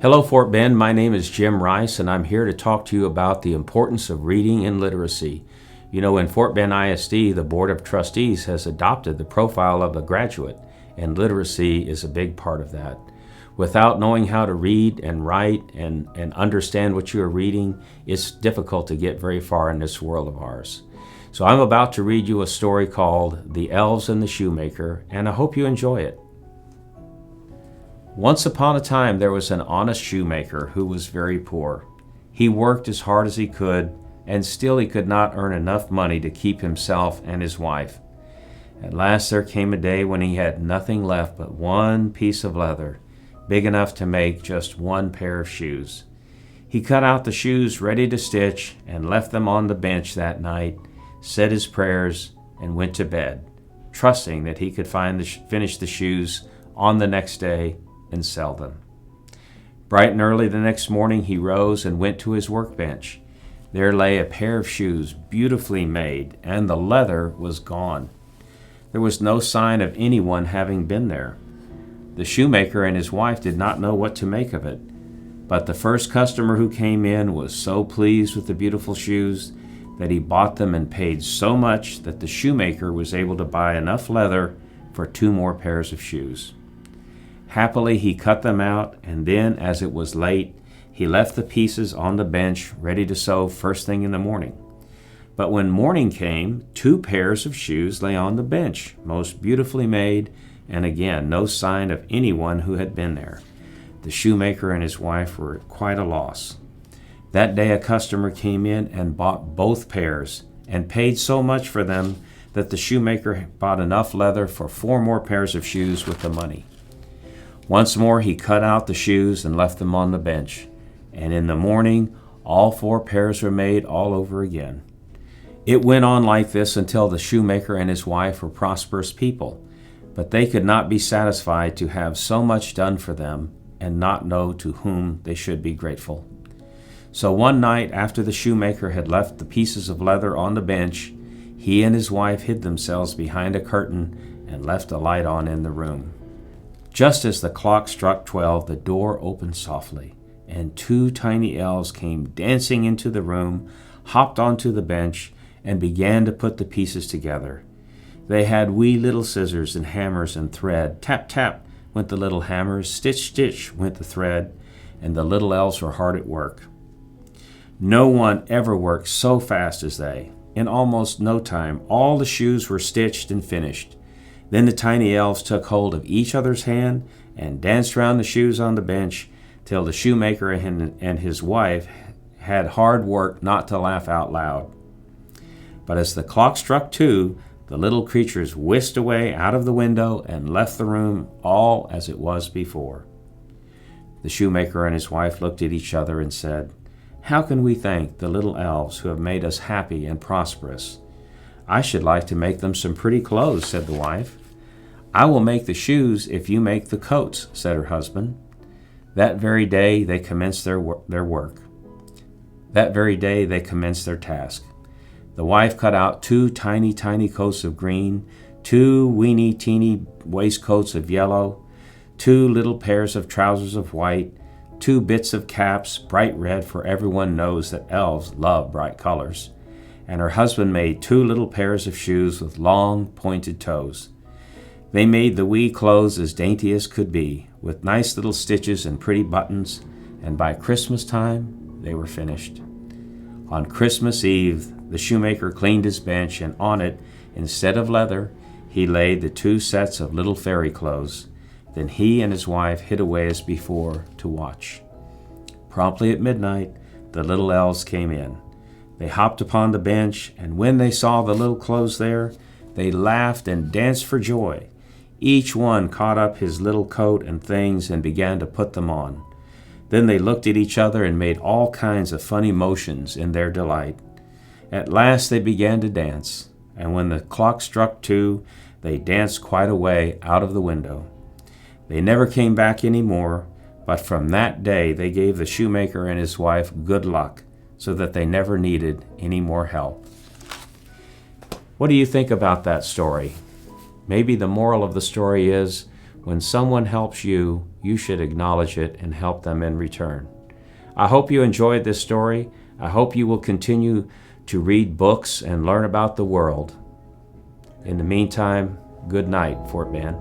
Hello, Fort Bend. My name is Jim Rice, and I'm here to talk to you about the importance of reading and literacy. You know, in Fort Bend ISD, the Board of Trustees has adopted the profile of a graduate, and literacy is a big part of that. Without knowing how to read and write and understand what you are reading, it's difficult to get very far in this world of ours. So I'm about to read you a story called The Elves and the Shoemaker, and I hope you enjoy it. Once upon a time, there was an honest shoemaker who was very poor. He worked as hard as he could, and still he could not earn enough money to keep himself and his wife. At last there came a day when he had nothing left but one piece of leather, big enough to make just one pair of shoes. He cut out the shoes ready to stitch and left them on the bench that night, said his prayers, and went to bed, trusting that he could finish the shoes on the next day and sell them. Bright and early the next morning he rose and went to his workbench. There lay a pair of shoes, beautifully made, and the leather was gone. There was no sign of anyone having been there. The shoemaker and his wife did not know what to make of it, but the first customer who came in was so pleased with the beautiful shoes that he bought them and paid so much that the shoemaker was able to buy enough leather for 2 more pairs of shoes. Happily, he cut them out, and then, as it was late, he left the pieces on the bench ready to sew first thing in the morning. But when morning came, 2 pairs of shoes lay on the bench, most beautifully made, and again, no sign of anyone who had been there. The shoemaker and his wife were at quite a loss. That day a customer came in and bought both pairs, and paid so much for them that the shoemaker bought enough leather for 4 more pairs of shoes with the money. Once more he cut out the shoes and left them on the bench, and in the morning all 4 pairs were made all over again. It went on like this until the shoemaker and his wife were prosperous people, but they could not be satisfied to have so much done for them and not know to whom they should be grateful. So one night after the shoemaker had left the pieces of leather on the bench, he and his wife hid themselves behind a curtain and left a light on in the room. Just as the clock struck 12, the door opened softly, and 2 tiny elves came dancing into the room, hopped onto the bench, and began to put the pieces together. They had wee little scissors and hammers and thread. Tap, tap went the little hammers, stitch, stitch went the thread, and the little elves were hard at work. No one ever worked so fast as they. In almost no time, all the shoes were stitched and finished. Then the tiny elves took hold of each other's hand and danced round the shoes on the bench till the shoemaker and his wife had hard work not to laugh out loud. But as the clock struck 2, the little creatures whisked away out of the window and left the room all as it was before. The shoemaker and his wife looked at each other and said, "How can we thank the little elves who have made us happy and prosperous?" "I should like to make them some pretty clothes," said the wife. "I will make the shoes if you make the coats," said her husband. That very day they commenced their work. That very day they commenced their task. The wife cut out 2 tiny coats of green, 2 weeny-teeny waistcoats of yellow, 2 little pairs of trousers of white, 2 bits of caps, bright red, for everyone knows that elves love bright colors. And her husband made 2 little pairs of shoes with long, pointed toes. They made the wee clothes as dainty as could be, with nice little stitches and pretty buttons, and by Christmas time they were finished. On Christmas Eve, the shoemaker cleaned his bench, and on it, instead of leather, he laid the 2 sets of little fairy clothes. Then he and his wife hid away as before to watch. Promptly at midnight, the little elves came in. They hopped upon the bench, and when they saw the little clothes there, they laughed and danced for joy. Each one caught up his little coat and things and began to put them on. Then they looked at each other and made all kinds of funny motions in their delight. At last they began to dance, and when the clock struck 2, they danced quite a way out of the window. They never came back any more, but from that day they gave the shoemaker and his wife good luck, so that they never needed any more help. What do you think about that story? Maybe the moral of the story is, When someone helps you, you should acknowledge it and help them in return. I hope you enjoyed this story. I hope you will continue to read books and learn about the world. In the meantime, good night, Fort Bend.